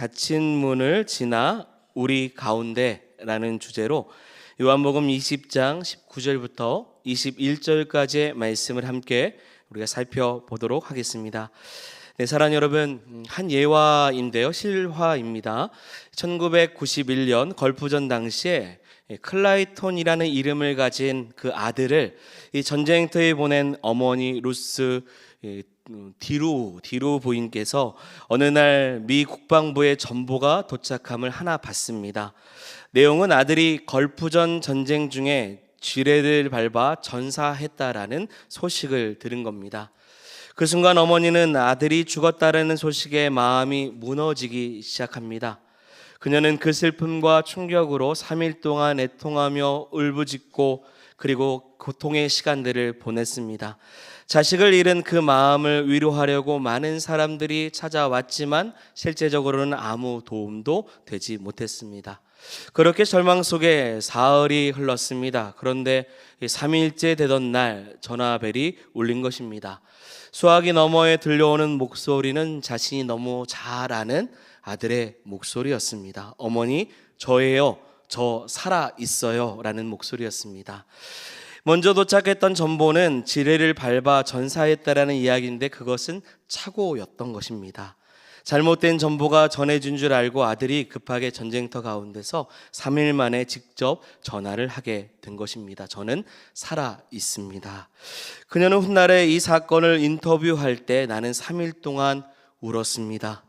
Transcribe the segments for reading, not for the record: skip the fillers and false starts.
닫힌 문을 지나 우리 가운데라는 주제로 요한복음 20장 19절부터 21절까지의 말씀을 함께 우리가 살펴보도록 하겠습니다. 네, 사랑하는 여러분, 한 예화인데요, 실화입니다. 1991년 걸프전 당시에 클라이톤이라는 이름을 가진 그 아들을 이 전쟁터에 보낸 어머니 루스 디루 부인께서 어느 날 미 국방부의 전보가 도착함을 하나 받습니다. 내용은 아들이 걸프전 전쟁 중에 쥐레를 밟아 전사했다라는 소식을 들은 겁니다. 그 순간 어머니는 아들이 죽었다라는 소식에 마음이 무너지기 시작합니다. 그녀는 그 슬픔과 충격으로 3일 동안 애통하며 울부짖고 그리고 고통의 시간들을 보냈습니다. 자식을 잃은 그 마음을 위로하려고 많은 사람들이 찾아왔지만 실제적으로는 아무 도움도 되지 못했습니다. 그렇게 절망 속에 사흘이 흘렀습니다. 그런데 3일째 되던 날 전화벨이 울린 것입니다. 수화기 너머에 들려오는 목소리는 자신이 너무 잘 아는 아들의 목소리였습니다. 어머니, 저예요. 저 살아 있어요. 라는 목소리였습니다. 먼저 도착했던 전보는 지뢰를 밟아 전사했다라는 이야기인데 그것은 착오였던 것입니다. 잘못된 전보가 전해준 줄 알고 아들이 급하게 전쟁터 가운데서 3일 만에 직접 전화를 하게 된 것입니다. 저는 살아 있습니다. 그녀는 훗날에 이 사건을 인터뷰할 때 나는 3일 동안 울었습니다.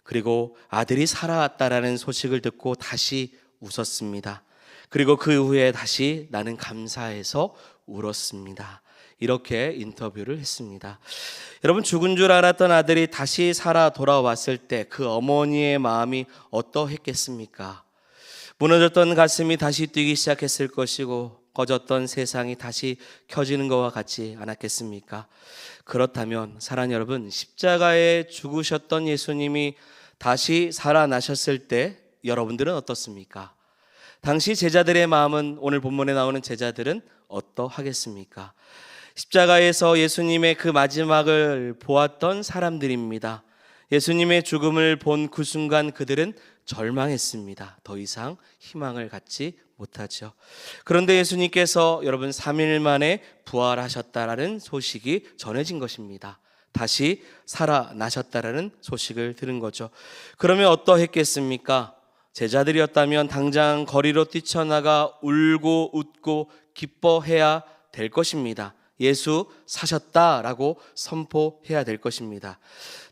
그리고 아들이 살아왔다라는 소식을 듣고 다시 웃었습니다. 그리고 그 후에 다시 나는 감사해서 울었습니다. 이렇게 인터뷰를 했습니다. 여러분, 죽은 줄 알았던 아들이 다시 살아 돌아왔을 때 그 어머니의 마음이 어떠했겠습니까? 무너졌던 가슴이 다시 뛰기 시작했을 것이고 꺼졌던 세상이 다시 켜지는 것과 같지 않았겠습니까? 그렇다면 사랑하는 여러분, 십자가에 죽으셨던 예수님이 다시 살아나셨을 때 여러분들은 어떻습니까? 당시 제자들의 마음은, 오늘 본문에 나오는 제자들은 어떠하겠습니까? 십자가에서 예수님의 그 마지막을 보았던 사람들입니다. 예수님의 죽음을 본 그 순간 그들은 절망했습니다. 더 이상 희망을 갖지 못하죠. 그런데 예수님께서 여러분 3일 만에 부활하셨다라는 소식이 전해진 것입니다. 다시 살아나셨다라는 소식을 들은 거죠. 그러면 어떠했겠습니까? 제자들이었다면 당장 거리로 뛰쳐나가 울고 웃고 기뻐해야 될 것입니다. 예수 사셨다라고 선포해야 될 것입니다.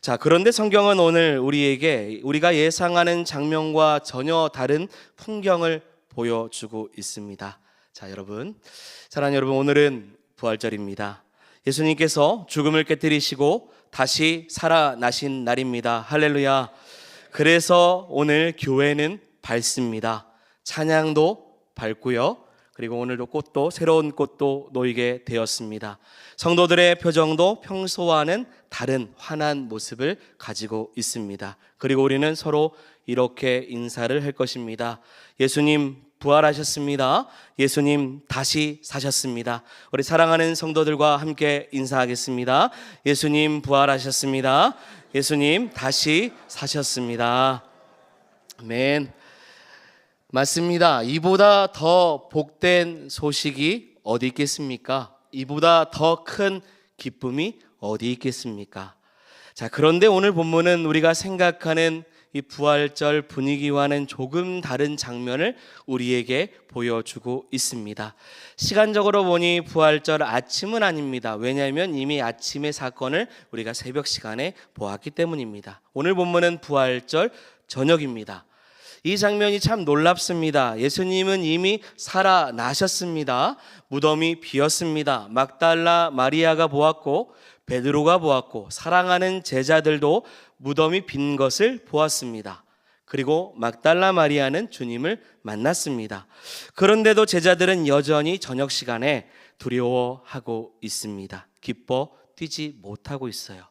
자, 그런데 성경은 오늘 우리에게 우리가 예상하는 장면과 전혀 다른 풍경을 보여주고 있습니다. 자, 여러분, 사랑하는 여러분, 오늘은 부활절입니다. 예수님께서 죽음을 깨뜨리시고 다시 살아나신 날입니다. 할렐루야. 그래서 오늘 교회는 밝습니다. 찬양도 밝고요. 그리고 오늘도 꽃도, 새로운 꽃도 놓이게 되었습니다. 성도들의 표정도 평소와는 다른 환한 모습을 가지고 있습니다. 그리고 우리는 서로 이렇게 인사를 할 것입니다. 예수님 부활하셨습니다. 예수님 다시 사셨습니다. 우리 사랑하는 성도들과 함께 인사하겠습니다. 예수님 부활하셨습니다. 예수님 다시 사셨습니다. 아멘. 맞습니다. 이보다 더 복된 소식이 어디 있겠습니까? 이보다 더 큰 기쁨이 어디 있겠습니까? 자, 그런데 오늘 본문은 우리가 생각하는 이 부활절 분위기와는 조금 다른 장면을 우리에게 보여주고 있습니다. 시간적으로 보니 부활절 아침은 아닙니다. 왜냐하면 이미 아침의 사건을 우리가 새벽 시간에 보았기 때문입니다. 오늘 본문은 부활절 저녁입니다. 이 장면이 참 놀랍습니다. 예수님은 이미 살아나셨습니다. 무덤이 비었습니다. 막달라 마리아가 보았고 베드로가 보았고 사랑하는 제자들도 무덤이 빈 것을 보았습니다. 그리고 막달라 마리아는 주님을 만났습니다. 그런데도 제자들은 여전히 저녁 시간에 두려워하고 있습니다. 기뻐 뛰지 못하고 있어요.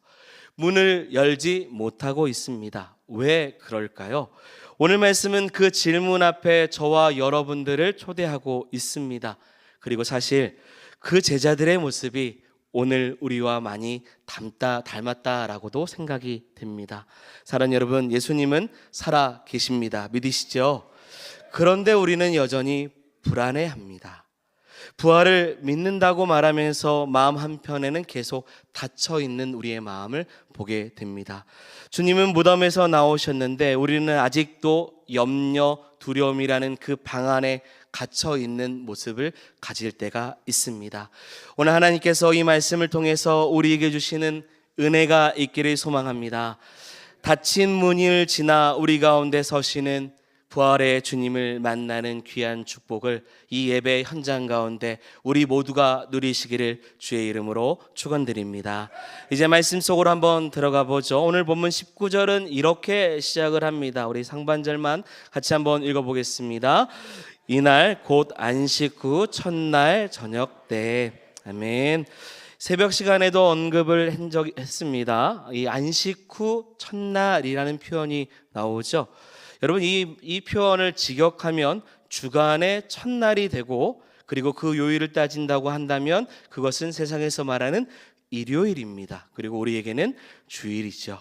문을 열지 못하고 있습니다. 왜 그럴까요? 오늘 말씀은 그 질문 앞에 저와 여러분들을 초대하고 있습니다. 그리고 사실 그 제자들의 모습이 오늘 우리와 많이 닮았다라고도 생각이 됩니다. 사랑하는 여러분, 예수님은 살아 계십니다. 믿으시죠? 그런데 우리는 여전히 불안해합니다. 부활을 믿는다고 말하면서 마음 한편에는 계속 닫혀있는 우리의 마음을 보게 됩니다. 주님은 무덤에서 나오셨는데 우리는 아직도 염려, 두려움이라는 그 방 안에 갇혀있는 모습을 가질 때가 있습니다. 오늘 하나님께서 이 말씀을 통해서 우리에게 주시는 은혜가 있기를 소망합니다. 닫힌 문을 지나 우리 가운데 서시는 부활의 주님을 만나는 귀한 축복을 이 예배 현장 가운데 우리 모두가 누리시기를 주의 이름으로 축원드립니다. 이제 말씀 속으로 한번 들어가 보죠. 오늘 본문 19절은 이렇게 시작을 합니다. 우리 상반절만 같이 한번 읽어보겠습니다. 이날 곧 안식 후 첫날 저녁 때. 아멘. 새벽 시간에도 언급을 했습니다. 이 안식 후 첫날이라는 표현이 나오죠. 여러분, 이 표현을 직역하면 주간의 첫날이 되고, 그리고 그 요일을 따진다고 한다면 그것은 세상에서 말하는 일요일입니다. 그리고 우리에게는 주일이죠.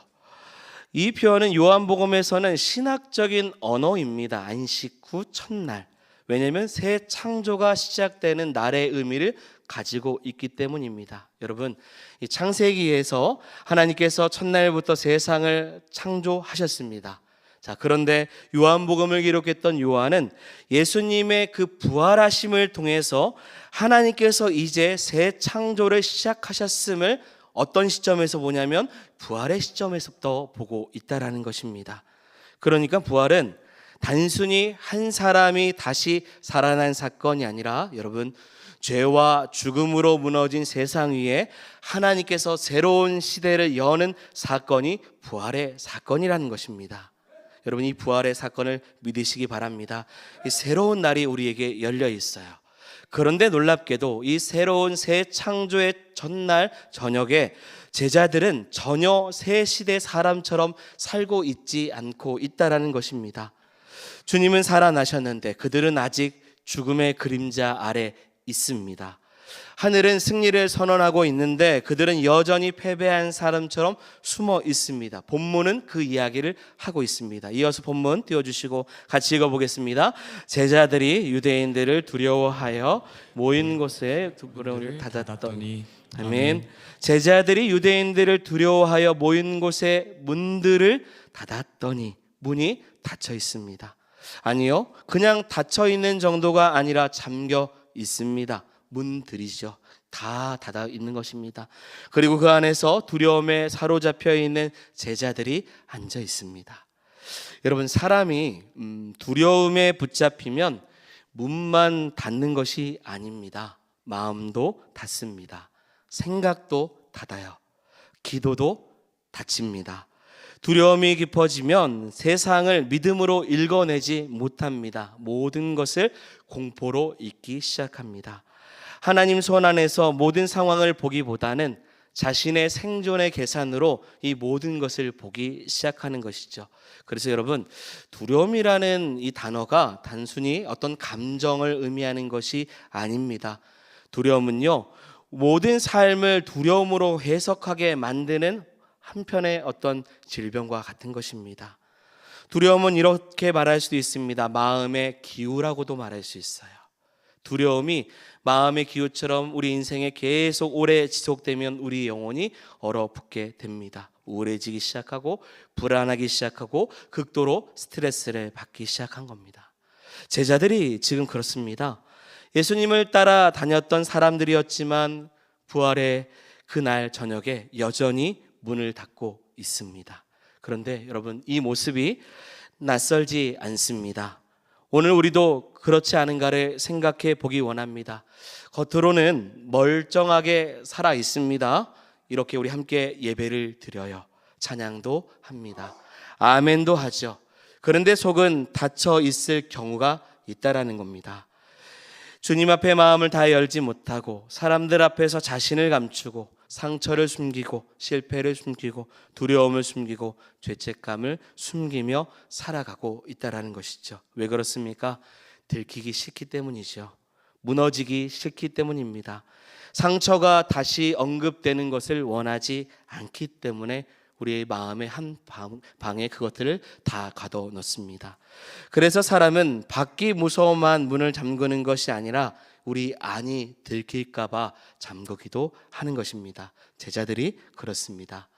이 표현은 요한복음에서는 신학적인 언어입니다. 안식 후 첫날. 왜냐하면 새 창조가 시작되는 날의 의미를 가지고 있기 때문입니다. 여러분, 이 창세기에서 하나님께서 첫날부터 세상을 창조하셨습니다. 자, 그런데 요한복음을 기록했던 요한은 예수님의 그 부활하심을 통해서 하나님께서 이제 새 창조를 시작하셨음을 어떤 시점에서 보냐면 부활의 시점에서부터 보고 있다라는 것입니다. 그러니까 부활은 단순히 한 사람이 다시 살아난 사건이 아니라, 여러분, 죄와 죽음으로 무너진 세상 위에 하나님께서 새로운 시대를 여는 사건이 부활의 사건이라는 것입니다. 여러분, 이 부활의 사건을 믿으시기 바랍니다. 이 새로운 날이 우리에게 열려 있어요. 그런데 놀랍게도 이 새로운 새 창조의 전날 저녁에 제자들은 전혀 새 시대 사람처럼 살고 있지 않고 있다라는 것입니다. 주님은 살아나셨는데 그들은 아직 죽음의 그림자 아래 있습니다. 하늘은 승리를 선언하고 있는데 그들은 여전히 패배한 사람처럼 숨어 있습니다. 본문은 그 이야기를 하고 있습니다. 이어서 본문 띄워주시고 같이 읽어보겠습니다. 제자들이 유대인들을 두려워하여 모인 곳에 문을 닫았더니. 아멘. 제자들이 유대인들을 두려워하여 모인 곳에 문들을 닫았더니. 문이 닫혀 있습니다. 아니요, 그냥 닫혀 있는 정도가 아니라 잠겨 있습니다. 문들이죠. 다 닫아 있는 것입니다. 그리고 그 안에서 두려움에 사로잡혀 있는 제자들이 앉아 있습니다. 여러분, 사람이 두려움에 붙잡히면 문만 닫는 것이 아닙니다. 마음도 닫습니다. 생각도 닫아요. 기도도 닫힙니다. 두려움이 깊어지면 세상을 믿음으로 읽어내지 못합니다. 모든 것을 공포로 읽기 시작합니다. 하나님 손 안에서 모든 상황을 보기보다는 자신의 생존의 계산으로 이 모든 것을 보기 시작하는 것이죠. 그래서 여러분, 두려움이라는 이 단어가 단순히 어떤 감정을 의미하는 것이 아닙니다. 두려움은요, 모든 삶을 두려움으로 해석하게 만드는 한편의 어떤 질병과 같은 것입니다. 두려움은 이렇게 말할 수도 있습니다. 마음의 기우라고도 말할 수 있어요. 두려움이 마음의 기우처럼 우리 인생에 계속 오래 지속되면 우리 영혼이 얼어붙게 됩니다. 우울해지기 시작하고 불안하기 시작하고 극도로 스트레스를 받기 시작한 겁니다. 제자들이 지금 그렇습니다. 예수님을 따라 다녔던 사람들이었지만 부활의 그날 저녁에 여전히 문을 닫고 있습니다. 그런데 여러분, 이 모습이 낯설지 않습니다. 오늘 우리도 그렇지 않은가를 생각해 보기 원합니다. 겉으로는 멀쩡하게 살아 있습니다. 이렇게 우리 함께 예배를 드려요. 찬양도 합니다. 아멘도 하죠. 그런데 속은 닫혀 있을 경우가 있다라는 겁니다. 주님 앞에 마음을 다 열지 못하고 사람들 앞에서 자신을 감추고 상처를 숨기고 실패를 숨기고 두려움을 숨기고 죄책감을 숨기며 살아가고 있다라는 것이죠. 왜 그렇습니까? 들키기 싫기 때문이죠. 무너지기 싫기 때문입니다. 상처가 다시 언급되는 것을 원하지 않기 때문에 우리의 마음의 한 방에 그것들을 다 가둬놓습니다. 그래서 사람은 밖이 무서워만 문을 잠그는 것이 아니라 우리 안이 들킬까 봐 잠그기도 하는 것입니다. 제자들이 그렇습니다.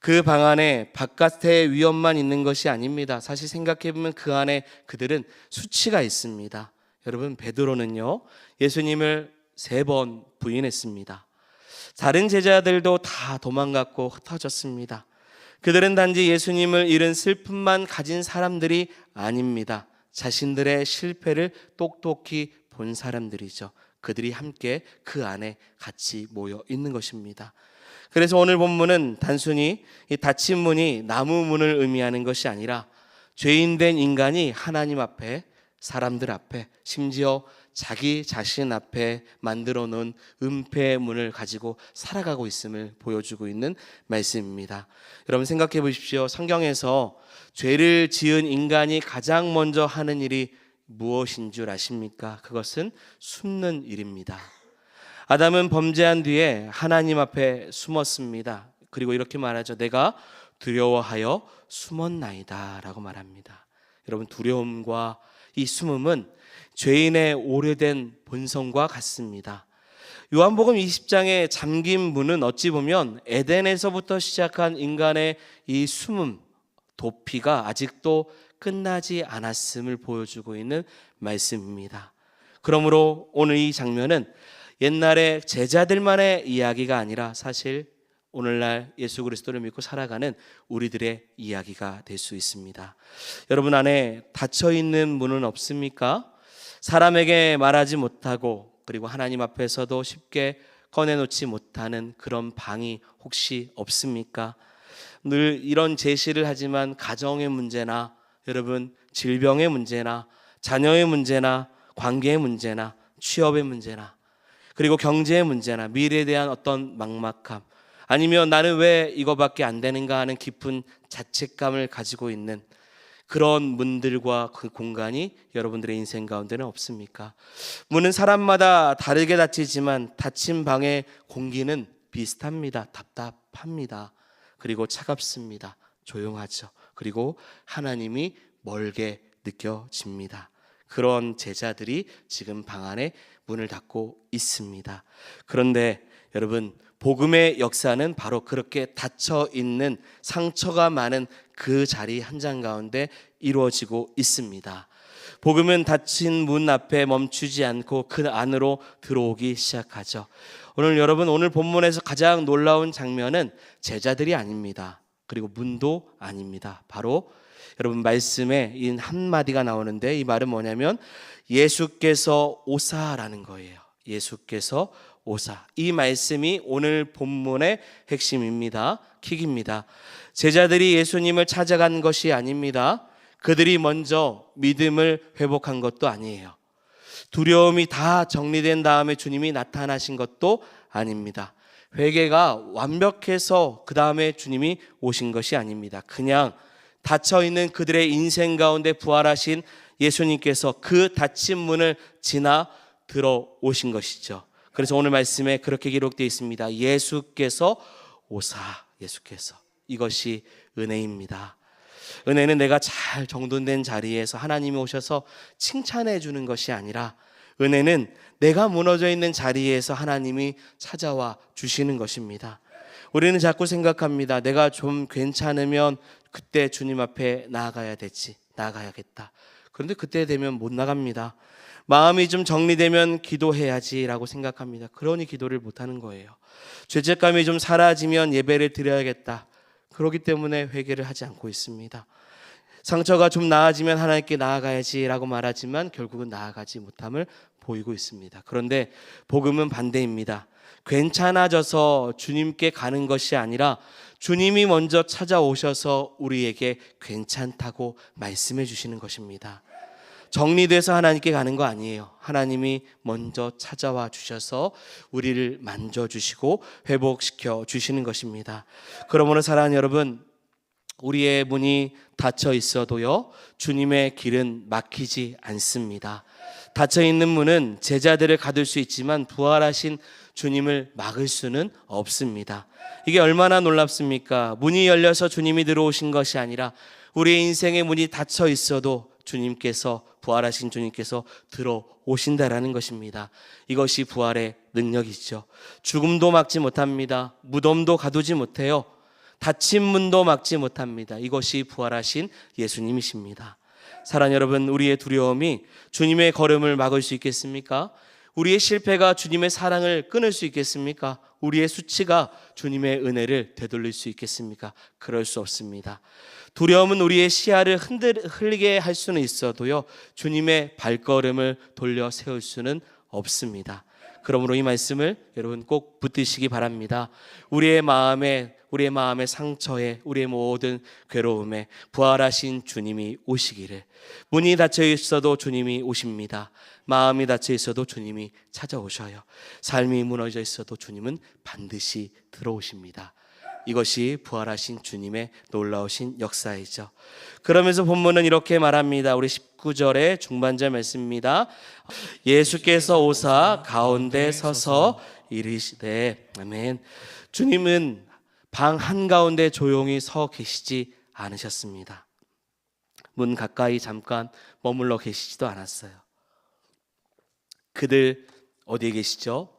그 방 안에 바깥의 위험만 있는 것이 아닙니다. 사실 생각해보면 그 안에 그들은 수치가 있습니다. 여러분, 베드로는요, 예수님을 3번 부인했습니다. 다른 제자들도 다 도망갔고 흩어졌습니다. 그들은 단지 예수님을 잃은 슬픔만 가진 사람들이 아닙니다. 자신들의 실패를 똑똑히 본 사람들이죠. 그들이 함께 그 안에 같이 모여 있는 것입니다. 그래서 오늘 본문은 단순히 이 닫힌 문이 나무 문을 의미하는 것이 아니라 죄인된 인간이 하나님 앞에, 사람들 앞에, 심지어 자기 자신 앞에 만들어 놓은 은폐의 문을 가지고 살아가고 있음을 보여주고 있는 말씀입니다. 여러분, 생각해 보십시오. 성경에서 죄를 지은 인간이 가장 먼저 하는 일이 무엇인 줄 아십니까? 그것은 숨는 일입니다. 아담은 범죄한 뒤에 하나님 앞에 숨었습니다. 그리고 이렇게 말하죠. 내가 두려워하여 숨었나이다 라고 말합니다. 여러분, 두려움과 이 숨음은 죄인의 오래된 본성과 같습니다. 요한복음 20장의 잠긴 문은 어찌 보면 에덴에서부터 시작한 인간의 이 숨음, 도피가 아직도 끝나지 않았음을 보여주고 있는 말씀입니다. 그러므로 오늘 이 장면은 옛날의 제자들만의 이야기가 아니라 사실 오늘날 예수 그리스도를 믿고 살아가는 우리들의 이야기가 될 수 있습니다. 여러분 안에 닫혀있는 문은 없습니까? 사람에게 말하지 못하고 그리고 하나님 앞에서도 쉽게 꺼내놓지 못하는 그런 방이 혹시 없습니까? 늘 이런 제시를 하지만 가정의 문제나 여러분 질병의 문제나 자녀의 문제나 관계의 문제나 취업의 문제나 그리고 경제의 문제나 미래에 대한 어떤 막막함 아니면 나는 왜 이거밖에 안 되는가 하는 깊은 자책감을 가지고 있는 그런 문들과 그 공간이 여러분들의 인생 가운데는 없습니까? 문은 사람마다 다르게 닫히지만 닫힌 방의 공기는 비슷합니다. 답답합니다. 그리고 차갑습니다. 조용하죠. 그리고 하나님이 멀게 느껴집니다. 그런 제자들이 지금 방 안에 문을 닫고 있습니다. 그런데 여러분, 복음의 역사는 바로 그렇게 닫혀 있는 상처가 많은 그 자리 한 장 가운데 이루어지고 있습니다. 복음은 닫힌 문 앞에 멈추지 않고 그 안으로 들어오기 시작하죠. 오늘 본문에서 가장 놀라운 장면은 제자들이 아닙니다. 그리고 문도 아닙니다. 바로 여러분 말씀에 이 한마디가 나오는데 이 말은 뭐냐면 예수께서 오사라는 거예요. 예수께서 오사. 이 말씀이 오늘 본문의 핵심입니다. 킥입니다. 제자들이 예수님을 찾아간 것이 아닙니다. 그들이 먼저 믿음을 회복한 것도 아니에요. 두려움이 다 정리된 다음에 주님이 나타나신 것도 아닙니다. 회개가 완벽해서 그 다음에 주님이 오신 것이 아닙니다. 그냥 닫혀있는 그들의 인생 가운데 부활하신 예수님께서 그 닫힌 문을 지나 들어오신 것이죠. 그래서 오늘 말씀에 그렇게 기록되어 있습니다. 예수께서 오사. 예수께서. 이것이 은혜입니다. 은혜는 내가 잘 정돈된 자리에서 하나님이 오셔서 칭찬해 주는 것이 아니라 은혜는 내가 무너져 있는 자리에서 하나님이 찾아와 주시는 것입니다. 우리는 자꾸 생각합니다. 내가 좀 괜찮으면 그때 주님 앞에 나아가야겠다. 그런데 그때 되면 못 나갑니다. 마음이 좀 정리되면 기도해야지라고 생각합니다. 그러니 기도를 못하는 거예요. 죄책감이 좀 사라지면 예배를 드려야겠다. 그렇기 때문에 회개를 하지 않고 있습니다. 상처가 좀 나아지면 하나님께 나아가야지라고 말하지만 결국은 나아가지 못함을 보이고 있습니다. 그런데 복음은 반대입니다. 괜찮아져서 주님께 가는 것이 아니라 주님이 먼저 찾아오셔서 우리에게 괜찮다고 말씀해 주시는 것입니다. 정리돼서 하나님께 가는 거 아니에요. 하나님이 먼저 찾아와 주셔서 우리를 만져주시고 회복시켜 주시는 것입니다. 그러므로 사랑하는 여러분, 우리의 문이 닫혀 있어도요 주님의 길은 막히지 않습니다. 닫혀있는 문은 제자들을 가둘 수 있지만 부활하신 주님을 막을 수는 없습니다. 이게 얼마나 놀랍습니까? 문이 열려서 주님이 들어오신 것이 아니라 우리의 인생의 문이 닫혀 있어도 주님께서, 부활하신 주님께서 들어오신다라는 것입니다. 이것이 부활의 능력이죠. 죽음도 막지 못합니다. 무덤도 가두지 못해요. 닫힌 문도 막지 못합니다. 이것이 부활하신 예수님이십니다. 사랑하는 여러분, 우리의 두려움이 주님의 걸음을 막을 수 있겠습니까? 우리의 실패가 주님의 사랑을 끊을 수 있겠습니까? 우리의 수치가 주님의 은혜를 되돌릴 수 있겠습니까? 그럴 수 없습니다. 두려움은 우리의 시야를 흘리게 할 수는 있어도요, 주님의 발걸음을 돌려 세울 수는 없습니다. 그러므로 이 말씀을 여러분 꼭 붙드시기 바랍니다. 우리의 마음의 상처에, 우리의 모든 괴로움에 부활하신 주님이 오시기를. 문이 닫혀 있어도 주님이 오십니다. 마음이 닫혀 있어도 주님이 찾아오셔요. 삶이 무너져 있어도 주님은 반드시 들어오십니다. 이것이 부활하신 주님의 놀라우신 역사이죠. 그러면서 본문은 이렇게 말합니다. 우리 19절의 중반절 말씀입니다. 예수께서 오사 가운데 서서 이르시되. 아멘. 주님은 방 한가운데 조용히 서 계시지 않으셨습니다. 문 가까이 잠깐 머물러 계시지도 않았어요. 그들 어디에 계시죠?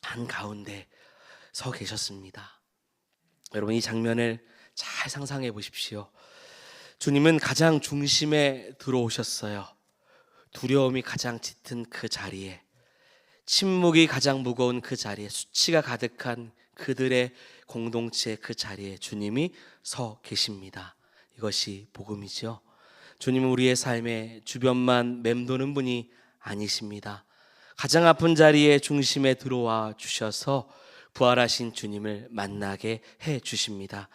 한가운데 서 계셨습니다. 여러분, 이 장면을 잘 상상해 보십시오. 주님은 가장 중심에 들어오셨어요. 두려움이 가장 짙은 그 자리에, 침묵이 가장 무거운 그 자리에, 수치가 가득한 그들의 공동체 그 자리에 주님이 서 계십니다. 이것이 복음이죠. 주님은 우리의 삶의 주변만 맴도는 분이 아니십니다. 가장 아픈 자리에 중심에 들어와 주셔서 부활하신 주님을 만나게 해 주십니다.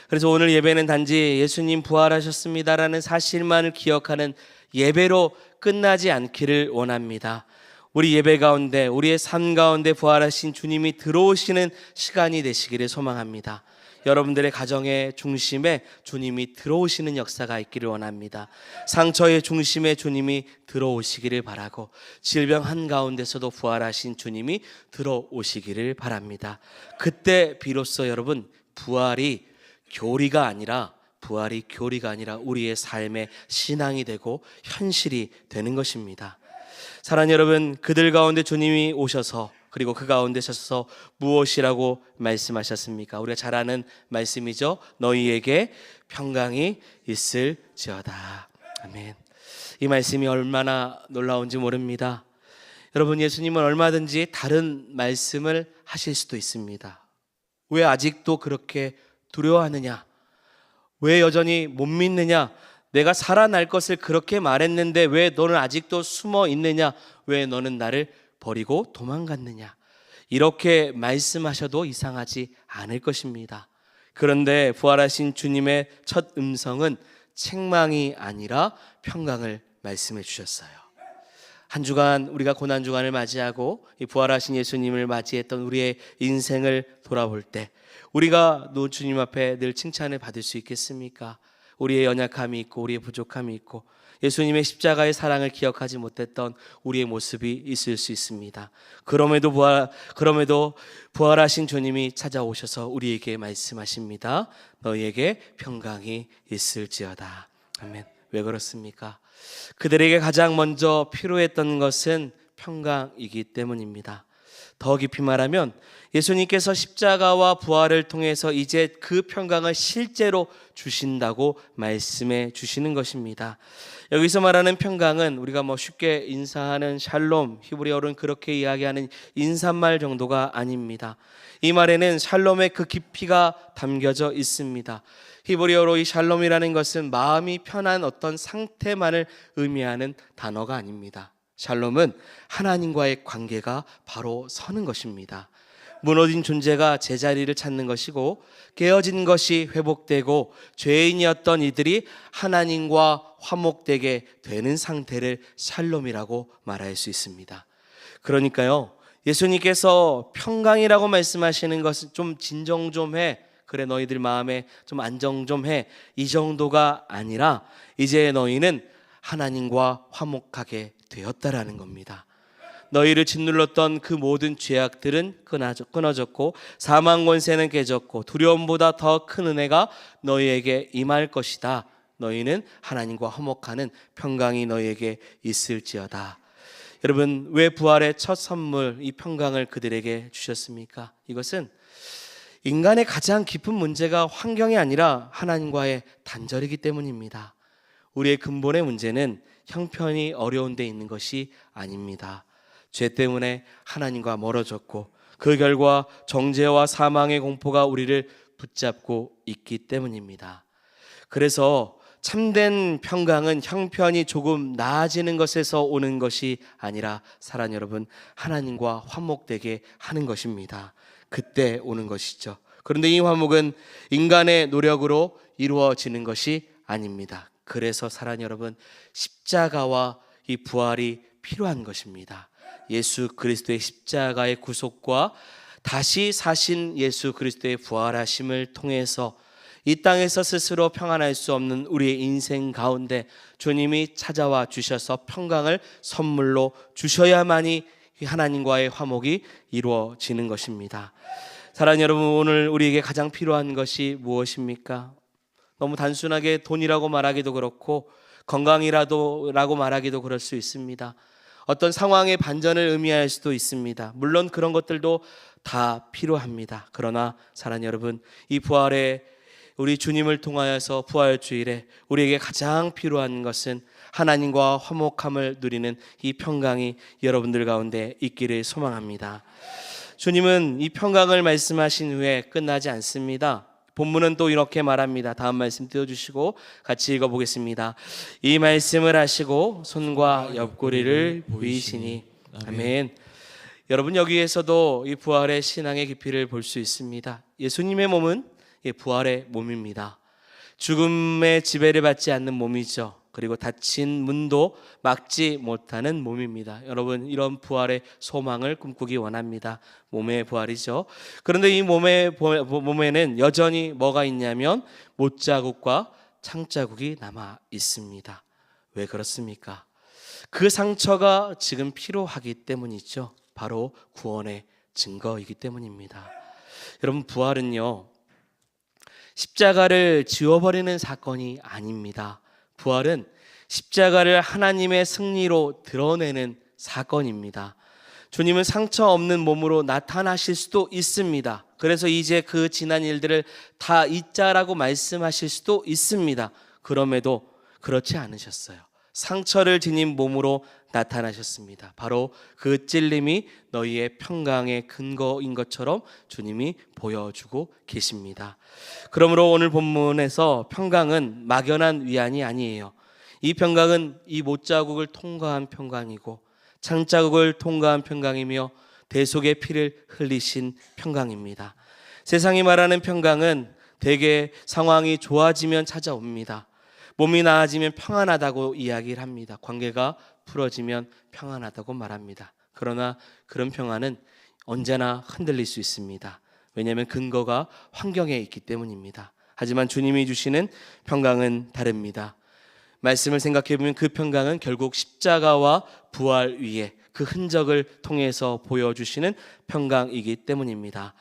그래서 오늘 예배는 단지 예수님 부활하셨습니다라는 사실만을 기억하는 예배로 끝나지 않기를 원합니다. 우리 예배 가운데, 우리의 삶 가운데 부활하신 주님이 들어오시는 시간이 되시기를 소망합니다. 여러분들의 가정의 중심에 주님이 들어오시는 역사가 있기를 원합니다. 상처의 중심에 주님이 들어오시기를 바라고, 질병 한가운데서도 부활하신 주님이 들어오시기를 바랍니다. 그때 비로소 여러분, 부활이 교리가 아니라 우리의 삶의 신앙이 되고 현실이 되는 것입니다. 사랑하는 여러분, 그들 가운데 주님이 오셔서, 그리고 그 가운데 서서 무엇이라고 말씀하셨습니까? 우리가 잘 아는 말씀이죠. 너희에게 평강이 있을지어다. 아멘. 이 말씀이 얼마나 놀라운지 모릅니다. 여러분, 예수님은 얼마든지 다른 말씀을 하실 수도 있습니다. 왜 아직도 그렇게 두려워하느냐? 왜 여전히 못 믿느냐? 내가 살아날 것을 그렇게 말했는데 왜 너는 아직도 숨어 있느냐? 왜 너는 나를 버리고 도망갔느냐? 이렇게 말씀하셔도 이상하지 않을 것입니다. 그런데 부활하신 주님의 첫 음성은 책망이 아니라 평강을 말씀해 주셨어요. 한 주간 우리가 고난 주간을 맞이하고 이 부활하신 예수님을 맞이했던 우리의 인생을 돌아볼 때 우리가 주님 앞에 늘 칭찬을 받을 수 있겠습니까? 우리의 연약함이 있고 우리의 부족함이 있고 예수님의 십자가의 사랑을 기억하지 못했던 우리의 모습이 있을 수 있습니다. 그럼에도 부활하신 주님이 찾아오셔서 우리에게 말씀하십니다. 너희에게 평강이 있을지어다. 아멘. 왜 그렇습니까? 그들에게 가장 먼저 필요했던 것은 평강이기 때문입니다. 더 깊이 말하면 예수님께서 십자가와 부활을 통해서 이제 그 평강을 실제로 주신다고 말씀해 주시는 것입니다. 여기서 말하는 평강은 우리가 쉽게 인사하는 샬롬, 히브리어로는 그렇게 이야기하는 인사말 정도가 아닙니다. 이 말에는 샬롬의 그 깊이가 담겨져 있습니다. 히브리어로 이 샬롬이라는 것은 마음이 편한 어떤 상태만을 의미하는 단어가 아닙니다. 샬롬은 하나님과의 관계가 바로 서는 것입니다. 무너진 존재가 제자리를 찾는 것이고, 깨어진 것이 회복되고, 죄인이었던 이들이 하나님과 화목되게 되는 상태를 샬롬이라고 말할 수 있습니다. 그러니까요, 예수님께서 평강이라고 말씀하시는 것은 좀 진정 좀 해, 그래 너희들 마음에 좀 안정 좀 해, 이 정도가 아니라 이제 너희는 하나님과 화목하게 되었다라는 겁니다. 너희를 짓눌렀던 그 모든 죄악들은 끊어졌고 사망 권세는 깨졌고 두려움보다 더 큰 은혜가 너희에게 임할 것이다. 너희는 하나님과 화목하는 평강이 너희에게 있을지어다. 여러분, 왜 부활의 첫 선물 이 평강을 그들에게 주셨습니까? 이것은 인간의 가장 깊은 문제가 환경이 아니라 하나님과의 단절이기 때문입니다. 우리의 근본의 문제는 형편이 어려운 데 있는 것이 아닙니다. 죄 때문에 하나님과 멀어졌고 그 결과 정죄와 사망의 공포가 우리를 붙잡고 있기 때문입니다. 그래서 참된 평강은 형편이 조금 나아지는 것에서 오는 것이 아니라 사랑하는 여러분, 하나님과 화목되게 하는 것입니다. 그때 오는 것이죠. 그런데 이 화목은 인간의 노력으로 이루어지는 것이 아닙니다. 그래서 사랑하는 여러분, 십자가와 이 부활이 필요한 것입니다. 예수 그리스도의 십자가의 구속과 다시 사신 예수 그리스도의 부활하심을 통해서 이 땅에서 스스로 평안할 수 없는 우리의 인생 가운데 주님이 찾아와 주셔서 평강을 선물로 주셔야만이 하나님과의 화목이 이루어지는 것입니다. 사랑하는 여러분, 오늘 우리에게 가장 필요한 것이 무엇입니까? 너무 단순하게 돈이라고 말하기도 그렇고 건강이라고 말하기도 그럴 수 있습니다. 어떤 상황의 반전을 의미할 수도 있습니다. 물론 그런 것들도 다 필요합니다. 그러나 사랑하는 여러분, 이 부활의 우리 주님을 통하여서 부활주일에 우리에게 가장 필요한 것은 하나님과 화목함을 누리는 이 평강이 여러분들 가운데 있기를 소망합니다. 주님은 이 평강을 말씀하신 후에 끝나지 않습니다. 본문은 또 이렇게 말합니다. 다음 말씀 띄워주시고 같이 읽어보겠습니다. 이 말씀을 하시고 손과 옆구리를 보이시니. 아멘. 여러분, 여기에서도 이 부활의 신앙의 깊이를 볼 수 있습니다. 예수님의 몸은 부활의 몸입니다. 죽음의 지배를 받지 않는 몸이죠. 그리고 닫힌 문도 막지 못하는 몸입니다. 여러분, 이런 부활의 소망을 꿈꾸기 원합니다. 몸의 부활이죠. 그런데 이 몸에는 여전히 뭐가 있냐면 못자국과 창자국이 남아 있습니다. 왜 그렇습니까? 그 상처가 지금 필요하기 때문이죠. 바로 구원의 증거이기 때문입니다. 여러분, 부활은요, 십자가를 지워버리는 사건이 아닙니다. 부활은 십자가를 하나님의 승리로 드러내는 사건입니다. 주님은 상처 없는 몸으로 나타나실 수도 있습니다. 그래서 이제 그 지난 일들을 다 잊자라고 말씀하실 수도 있습니다. 그럼에도 그렇지 않으셨어요. 상처를 지닌 몸으로 나타나셨습니다. 바로 그 찔림이 너희의 평강의 근거인 것처럼 주님이 보여주고 계십니다. 그러므로 오늘 본문에서 평강은 막연한 위안이 아니에요. 이 평강은 이 못자국을 통과한 평강이고 창자국을 통과한 평강이며 대속의 피를 흘리신 평강입니다. 세상이 말하는 평강은 대개 상황이 좋아지면 찾아옵니다. 몸이 나아지면 평안하다고 이야기를 합니다. 관계가 풀어지면 평안하다고 말합니다. 그러나 그런 평안은 언제나 흔들릴 수 있습니다. 왜냐하면 근거가 환경에 있기 때문입니다. 하지만 주님이 주시는 평강은 다릅니다. 말씀을 생각해 보면 그 평강은 결국 십자가와 부활 위에 그 흔적을 통해서 보여주시는 평강이기 때문입니다.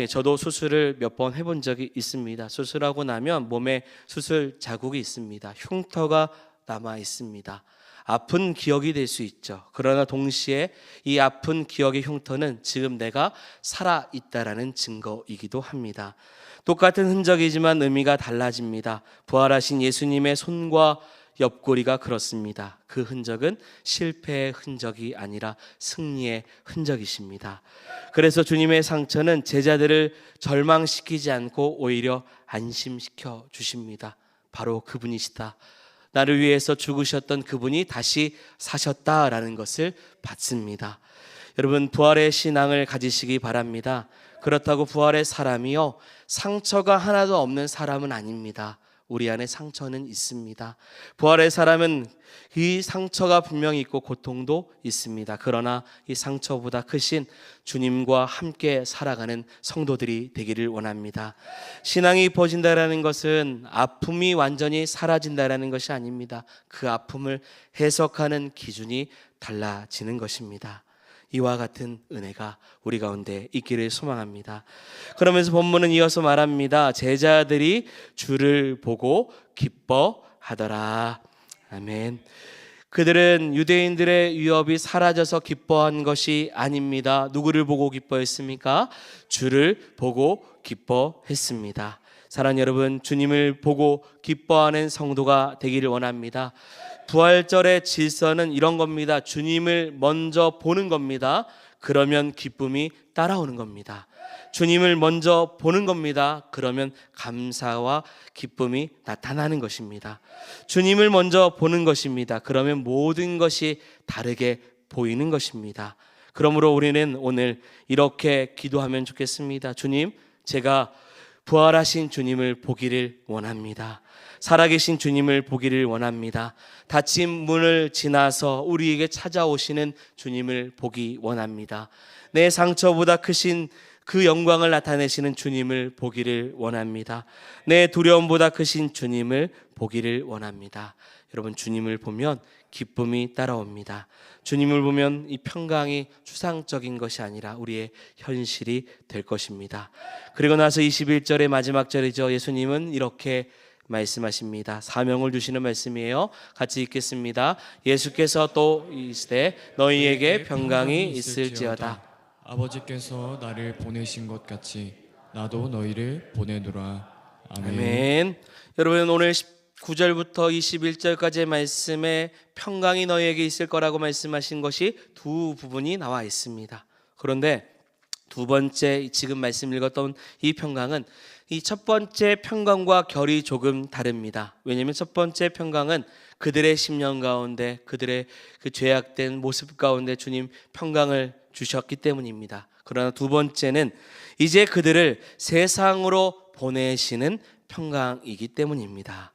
저도 수술을 몇 번 해본 적이 있습니다. 수술하고 나면 몸에 수술 자국이 있습니다. 흉터가 남아 있습니다. 아픈 기억이 될 수 있죠. 그러나 동시에 이 아픈 기억의 흉터는 지금 내가 살아있다라는 증거이기도 합니다. 똑같은 흔적이지만 의미가 달라집니다. 부활하신 예수님의 손과 옆구리가 그렇습니다. 그 흔적은 실패의 흔적이 아니라 승리의 흔적이십니다. 그래서 주님의 상처는 제자들을 절망시키지 않고 오히려 안심시켜 주십니다. 바로 그분이시다. 나를 위해서 죽으셨던 그분이 다시 사셨다라는 것을 받습니다. 여러분, 부활의 신앙을 가지시기 바랍니다. 그렇다고 부활의 사람이요, 상처가 하나도 없는 사람은 아닙니다. 우리 안에 상처는 있습니다. 부활의 사람은 이 상처가 분명히 있고 고통도 있습니다. 그러나 이 상처보다 크신 주님과 함께 살아가는 성도들이 되기를 원합니다. 신앙이 퍼진다라는 것은 아픔이 완전히 사라진다라는 것이 아닙니다. 그 아픔을 해석하는 기준이 달라지는 것입니다. 이와 같은 은혜가 우리 가운데 있기를 소망합니다. 그러면서 본문은 이어서 말합니다. 제자들이 주를 보고 기뻐하더라. 아멘. 그들은 유대인들의 위협이 사라져서 기뻐한 것이 아닙니다. 누구를 보고 기뻐했습니까? 주를 보고 기뻐했습니다. 사랑하는 여러분, 주님을 보고 기뻐하는 성도가 되기를 원합니다. 부활절의 질서는 이런 겁니다. 주님을 먼저 보는 겁니다. 그러면 기쁨이 따라오는 겁니다. 주님을 먼저 보는 겁니다. 그러면 감사와 기쁨이 나타나는 것입니다. 주님을 먼저 보는 것입니다. 그러면 모든 것이 다르게 보이는 것입니다. 그러므로 우리는 오늘 이렇게 기도하면 좋겠습니다. 주님, 제가 부활하신 주님을 보기를 원합니다. 살아계신 주님을 보기를 원합니다. 닫힌 문을 지나서 우리에게 찾아오시는 주님을 보기 원합니다. 내 상처보다 크신 그 영광을 나타내시는 주님을 보기를 원합니다. 내 두려움보다 크신 주님을 보기를 원합니다. 여러분, 주님을 보면 기쁨이 따라옵니다. 주님을 보면 이 평강이 추상적인 것이 아니라 우리의 현실이 될 것입니다. 그리고 나서 21절의 마지막 절이죠. 예수님은 이렇게 말씀하십니다. 사명을 주시는 말씀이에요. 같이 읽겠습니다. 예수께서 또 이르시되 너희에게 평강이 있을지어다. 아버지께서 나를 보내신 것 같이 나도 너희를 보내노라. 아멘. 아멘. 여러분, 오늘 9절부터 21절까지의 말씀에 평강이 너희에게 있을 거라고 말씀하신 것이 두 부분이 나와 있습니다. 그런데 두 번째 지금 말씀 읽었던 이 평강은 이 첫 번째 평강과 결이 조금 다릅니다. 왜냐하면 첫 번째 평강은 그들의 심령 가운데, 그들의 그 죄악된 모습 가운데 주님 평강을 주셨기 때문입니다. 그러나 두 번째는 이제 그들을 세상으로 보내시는 평강이기 때문입니다.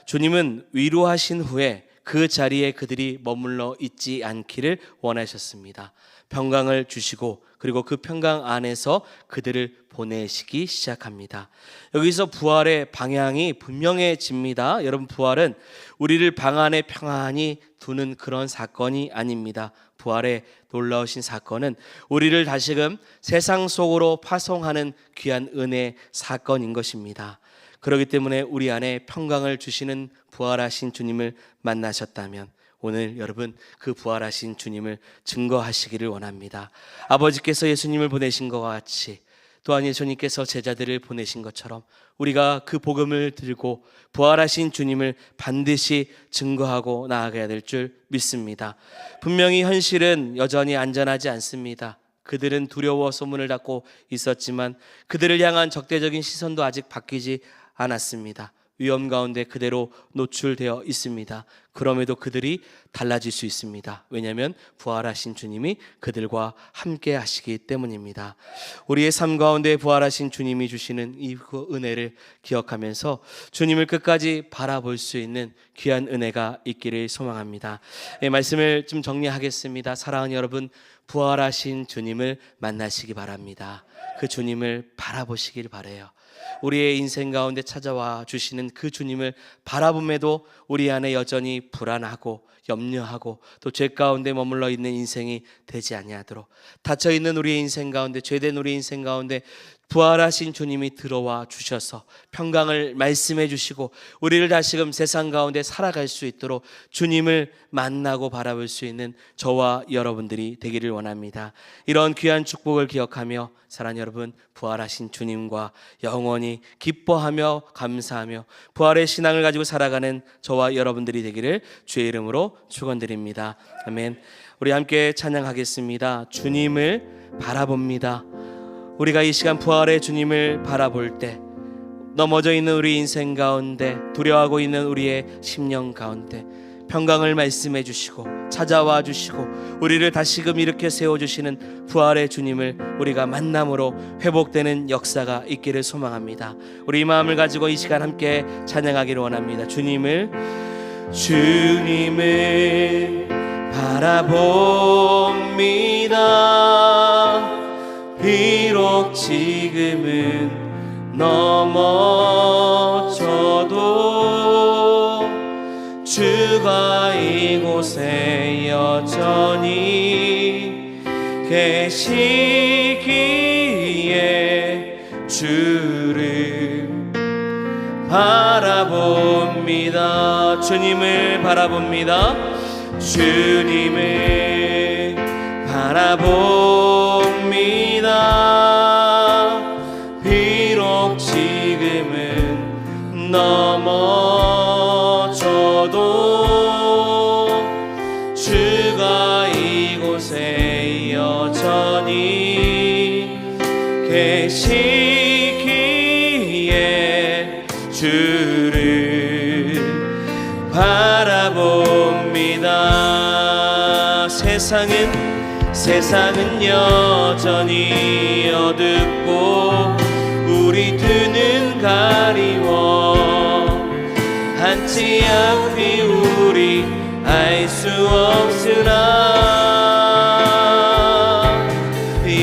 주님은 위로하신 후에 그 자리에 그들이 머물러 있지 않기를 원하셨습니다. 평강을 주시고 그리고 그 평강 안에서 그들을 보내시기 시작합니다. 여기서 부활의 방향이 분명해집니다. 여러분, 부활은 우리를 방 안에 평안히 두는 그런 사건이 아닙니다. 부활의 놀라우신 사건은 우리를 다시금 세상 속으로 파송하는 귀한 은혜 사건인 것입니다. 그렇기 때문에 우리 안에 평강을 주시는 부활하신 주님을 만나셨다면 오늘 여러분 그 부활하신 주님을 증거하시기를 원합니다. 아버지께서 예수님을 보내신 것과 같이 또한 예수님께서 제자들을 보내신 것처럼 우리가 그 복음을 들고 부활하신 주님을 반드시 증거하고 나아가야 될 줄 믿습니다. 분명히 현실은 여전히 안전하지 않습니다. 그들은 두려워서 문을 닫고 있었지만 그들을 향한 적대적인 시선도 아직 바뀌지 않았습니다. 위험 가운데 그대로 노출되어 있습니다. 그럼에도 그들이 달라질 수 있습니다. 왜냐하면 부활하신 주님이 그들과 함께 하시기 때문입니다. 우리의 삶 가운데 부활하신 주님이 주시는 이 은혜를 기억하면서 주님을 끝까지 바라볼 수 있는 귀한 은혜가 있기를 소망합니다. 말씀을 좀 정리하겠습니다. 사랑하는 여러분, 부활하신 주님을 만나시기 바랍니다. 그 주님을 바라보시길 바라요. 우리의 인생 가운데 찾아와 주시는 그 주님을 바라봄에도 우리 안에 여전히 불안하고 염려하고 또 죄 가운데 머물러 있는 인생이 되지 아니하도록 닫혀있는 우리의 인생 가운데, 죄된 우리 인생 가운데 부활하신 주님이 들어와 주셔서 평강을 말씀해 주시고 우리를 다시금 세상 가운데 살아갈 수 있도록 주님을 만나고 바라볼 수 있는 저와 여러분들이 되기를 원합니다. 이런 귀한 축복을 기억하며 사랑하는 여러분, 부활하신 주님과 영원히 기뻐하며 감사하며 부활의 신앙을 가지고 살아가는 저와 여러분들이 되기를 주의 이름으로 축원드립니다. 아멘. 우리 함께 찬양하겠습니다. 주님을 바라봅니다. 우리가 이 시간 부활의 주님을 바라볼 때 넘어져 있는 우리 인생 가운데, 두려워하고 있는 우리의 심령 가운데 평강을 말씀해 주시고 찾아와 주시고 우리를 다시금 일으켜 세워주시는 부활의 주님을 우리가 만남으로 회복되는 역사가 있기를 소망합니다. 우리 이 마음을 가지고 이 시간 함께 찬양하기를 원합니다. 주님을 주님을 바라봅니다. 비록 지금은 넘어져도 주가 이곳에 여전히 계시기에 주를 바라봅니다. 주님을 바라봅니다. 주님을 바라봅니다. 비록 지금은 넘어져도 주가 이곳에 여전히 계시기에 주를 바라봅니다. 세상은 여전히 어둡고 우리 두 눈 가리워 한치 앞이 우리 알 수 없으나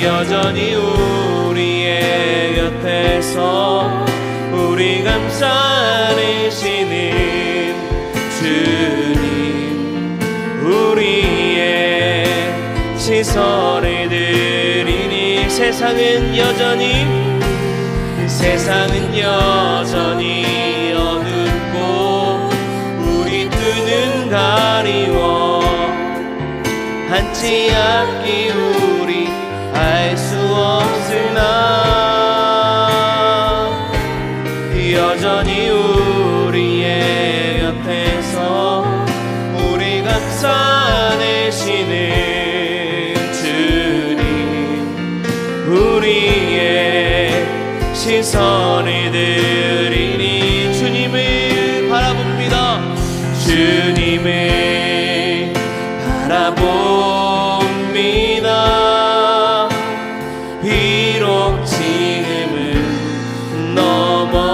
여전히 우리의 곁에서 우리 감싸 안으시는 주님, 우리의 시선을 드리니 세상은 여전히 어둡고 우리 두 눈 가리워 한치 앞이 우리 알 수 없으나 여전히 우리의 곁에서 우리 감싸 안으시는 주님, 우리의 시선을 드리니 주님을 바라봅니다. 주님을 바라봅니다. 비록 지금은 넘어져도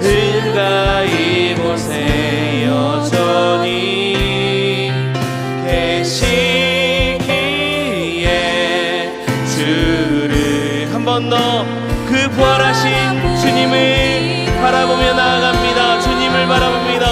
그가 이곳에 여전히 계시기에 주를 한 번 더 그 부활하신 주님을 바라보며 나아갑니다. 주님을 바라봅니다.